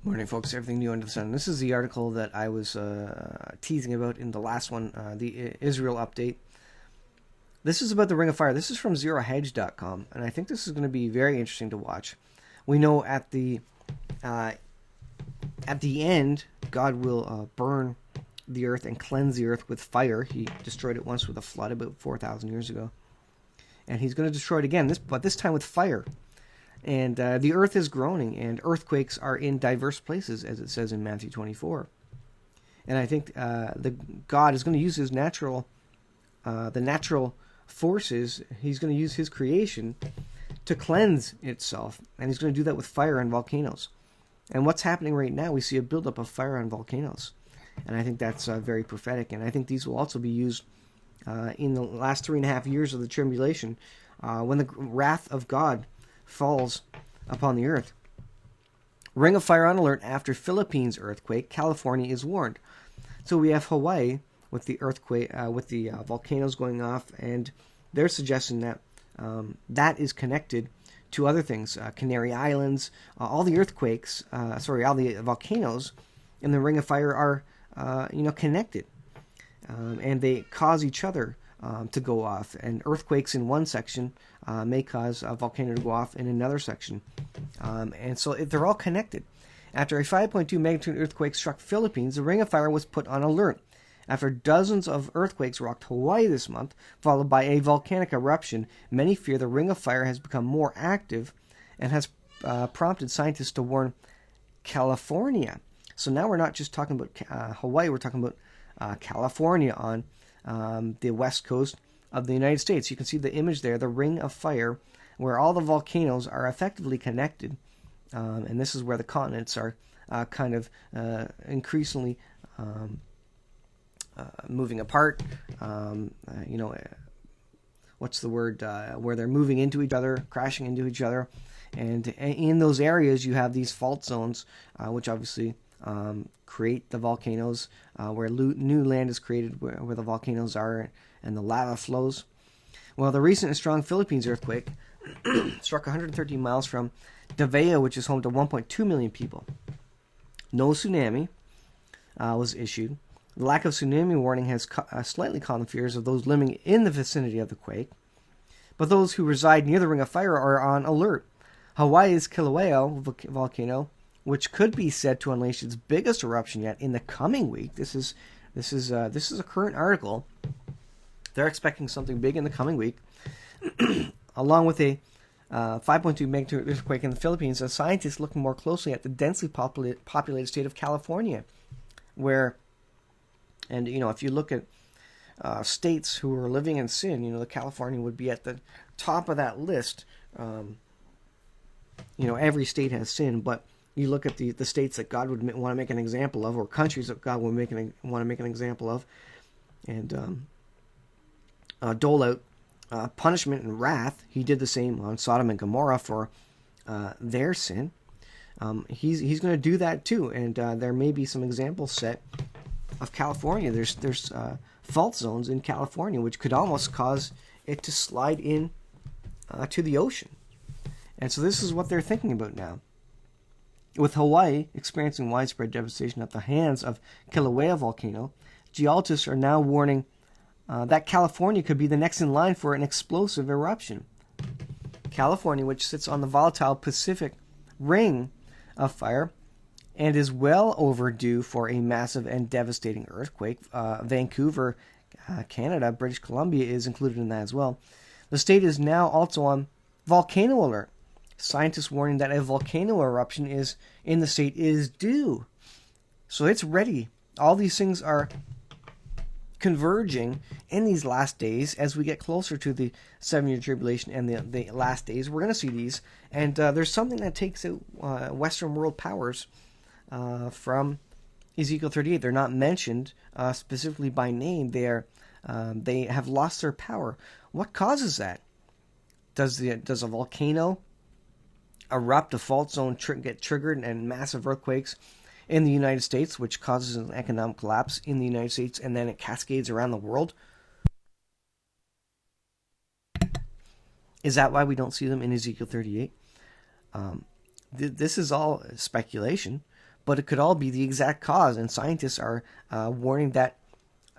Morning, folks. Everything new under the sun. This is the article that I was teasing about in the last one, the Israel update. This is about the Ring of Fire. This is from ZeroHedge.com, and I think this is going to be very interesting to watch. We know at the end, God will burn the earth and cleanse the earth with fire. He destroyed it once with a flood about 4,000 years ago, and He's going to destroy it again. But this time with fire. And the earth is groaning, and earthquakes are in diverse places, as it says in Matthew 24. And I think God is going to use His the natural forces. He's going to use His creation to cleanse itself, and He's going to do that with fire and volcanoes. And what's happening right now, we see a buildup of fire and volcanoes, and I think that's very prophetic. And I think these will also be used in the last 3.5 years of the tribulation, when the wrath of God falls upon the earth. Ring of fire on alert after Philippines earthquake. California is warned. So we have Hawaii with the earthquake, with the volcanoes going off, and they're suggesting that that is connected to other things. Canary Islands, all the earthquakes, all the volcanoes in the Ring of Fire are, connected, and they cause each other to go off. And earthquakes in one section may cause a volcano to go off in another section. And so they're all connected. After a 5.2 magnitude earthquake struck Philippines, the Ring of Fire was put on alert. After dozens of earthquakes rocked Hawaii this month, followed by a volcanic eruption, many fear the Ring of Fire has become more active and has prompted scientists to warn California. So now we're not just talking about Hawaii, we're talking about California on the west coast of the United States. You can see the image there, the Ring of Fire, where all the volcanoes are effectively connected, and this is where the continents are increasingly moving apart. What's the word? Where they're moving into each other, crashing into each other, and in those areas you have these fault zones, which obviously create the volcanoes, where new land is created where the volcanoes are and the lava flows. Well, the recent and strong Philippines earthquake struck 113 miles from Davao, which is home to 1.2 million people. No tsunami was issued. The lack of tsunami warning has slightly calmed the fears of those living in the vicinity of the quake, but those who reside near the Ring of Fire are on alert. Hawaii's Kilauea volcano, which could be said to unleash its biggest eruption yet in the coming week. This is a current article. They're expecting something big in the coming week, along with a 5.2 magnitude earthquake in the Philippines. A scientist looking more closely at the densely populated state of California, where, and if you look at states who are living in sin, the California would be at the top of that list. Every state has sin, but you look at the states that God would want to make an example of, or countries that God would want to make an example of, and dole out punishment and wrath. He did the same on Sodom and Gomorrah for their sin. He's going to do that too, and there may be some examples set of California. There's fault zones in California which could almost cause it to slide in to the ocean. And so this is what they're thinking about now. With Hawaii experiencing widespread devastation at the hands of Kilauea volcano, geologists are now warning that California could be the next in line for an explosive eruption. California, which sits on the volatile Pacific Ring of Fire and is well overdue for a massive and devastating earthquake. Vancouver, Canada, British Columbia is included in that as well. The state is now also on volcano alert. Scientists warning that a volcano eruption in the state is due. So it's ready. All these things are converging in these last days as we get closer to the 7-year tribulation and the last days. We're going to see these. And there's something that takes out Western world powers from Ezekiel 38. They're not mentioned specifically by name. They have lost their power. What causes that? Does a volcano erupt, a fault zone get triggered, and massive earthquakes in the United States, which causes an economic collapse in the United States, and then it cascades around the world? Is that why we don't see them in Ezekiel 38? This is all speculation, but it could all be the exact cause. And scientists are warning that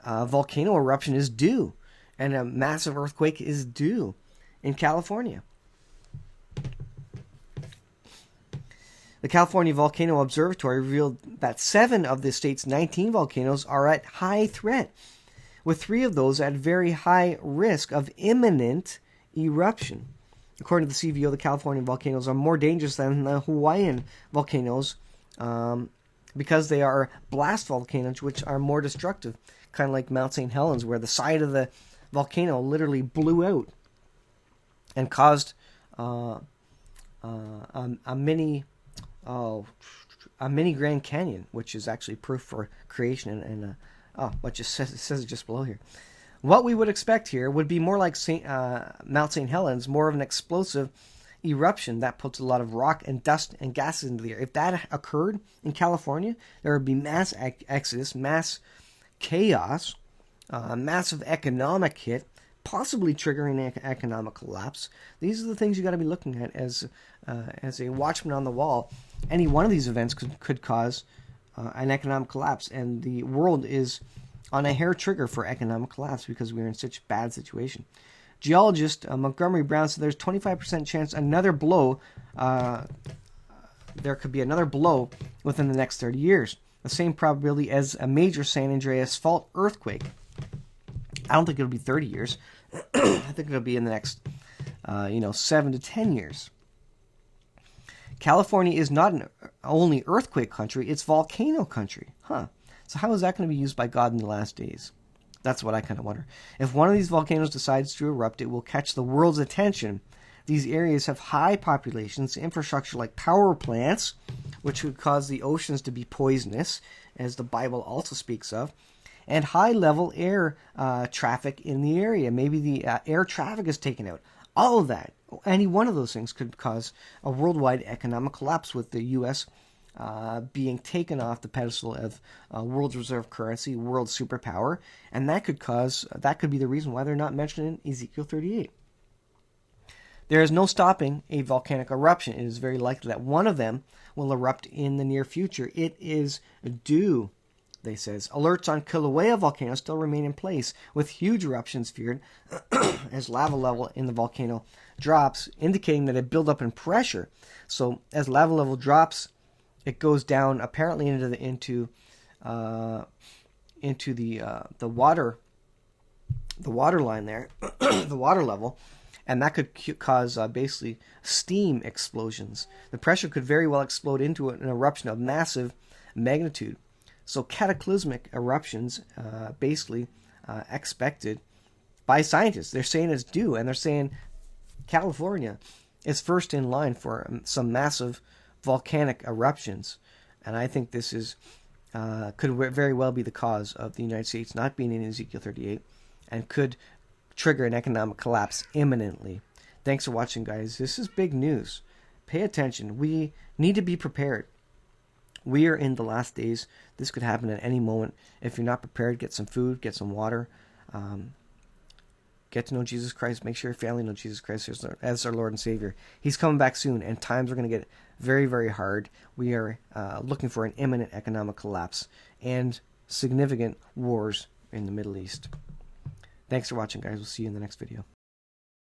volcano eruption is due, and a massive earthquake is due in California. The California Volcano Observatory revealed that 7 of the state's 19 volcanoes are at high threat, with 3 of those at very high risk of imminent eruption. According to the CVO, the California volcanoes are more dangerous than the Hawaiian volcanoes because they are blast volcanoes, which are more destructive, kind of like Mount St. Helens, where the side of the volcano literally blew out and caused a mini Grand Canyon, which is actually proof for creation. And what it says it just below here. What we would expect here would be more like Mount St. Helens, more of an explosive eruption that puts a lot of rock and dust and gases into the air. If that occurred in California, there would be mass exodus, mass chaos, massive economic hit, possibly triggering an economic collapse. These are the things you got to be looking at as a watchman on the wall. Any one of these events could cause an economic collapse, and the world is on a hair trigger for economic collapse because we're in such a bad situation. Geologist Montgomery Brown said there's 25% chance another blow. There could be another blow within the next 30 years. The same probability as a major San Andreas Fault earthquake. I don't think it'll be 30 years. I think it'll be in the next, 7 to 10 years. California is not an only earthquake country, it's volcano country. So how is that going to be used by God in the last days? That's what I kind of wonder. If one of these volcanoes decides to erupt, it will catch the world's attention. These areas have high populations, infrastructure like power plants, which would cause the oceans to be poisonous, as the Bible also speaks of, and high-level air traffic in the area. Maybe the air traffic is taken out. All of that, any one of those things could cause a worldwide economic collapse, with the U.S. Being taken off the pedestal of world's reserve currency, world superpower, and that could be the reason why they're not mentioned in Ezekiel 38. There is no stopping a volcanic eruption. It is very likely that one of them will erupt in the near future. It is due, they says. Alerts on Kilauea volcano still remain in place, with huge eruptions feared as lava level in the volcano drops, indicating that it buildup in pressure. So as lava level drops, it goes down apparently into the water line there, the water level, and that could cause basically steam explosions. The pressure could very well explode into an eruption of massive magnitude. So cataclysmic eruptions expected by scientists. They're saying it's due, and they're saying California is first in line for some massive volcanic eruptions. And I think this could very well be the cause of the United States not being in Ezekiel 38, and could trigger an economic collapse imminently. Thanks for watching, guys. This is big news. Pay attention. We need to be prepared. We are in the last days. This could happen at any moment. If you're not prepared, get some food, get some water. Get to know Jesus Christ. Make sure your family knows Jesus Christ as our Lord and Savior. He's coming back soon, and times are going to get very, very hard. We are looking for an imminent economic collapse and significant wars in the Middle East. Thanks for watching, guys. We'll see you in the next video.